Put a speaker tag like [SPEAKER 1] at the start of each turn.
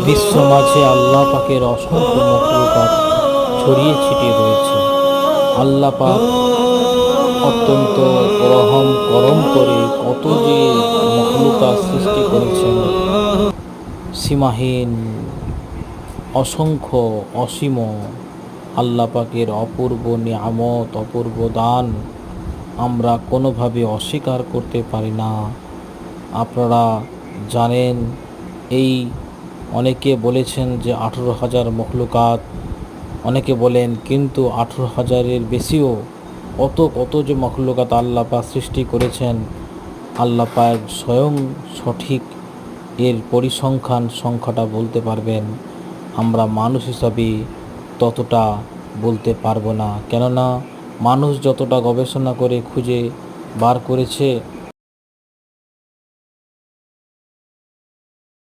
[SPEAKER 1] বিশ্ব মাঝে আল্লাহ পাকের অসংখ্য মখলুকাত ছড়িয়ে ছিটিয়ে রয়েছে। আল্লাহ পাক অত্যন্ত রহম করম করে কত যে মখলুকাত সৃষ্টি করেছেন, সীমাহীন, অসংখ্য, অসীম আল্লাহ পাকের অপূর্ব নিয়ামত, অপূর্ব দান আমরা কোনোভাবে অস্বীকার করতে পারি না। আপনারা জানেন, এই অনেকে বলেছেন যে 18,000 মখলুকাত, অনেকে বলেন কিন্তু 18,000-এর বেশিও কত যে মখলুকাত আল্লাহ পাক সৃষ্টি করেছেন, আল্লাহ পাক স্বয়ং সঠিক এর পরিসংখ্যান সংখ্যাটা বলতে পারবেন। আমরা মানুষ হিসাবে ততটা বলতে পারবো না, কেননা মানুষ যতটা গবেষণা করে খুঁজে বার করেছে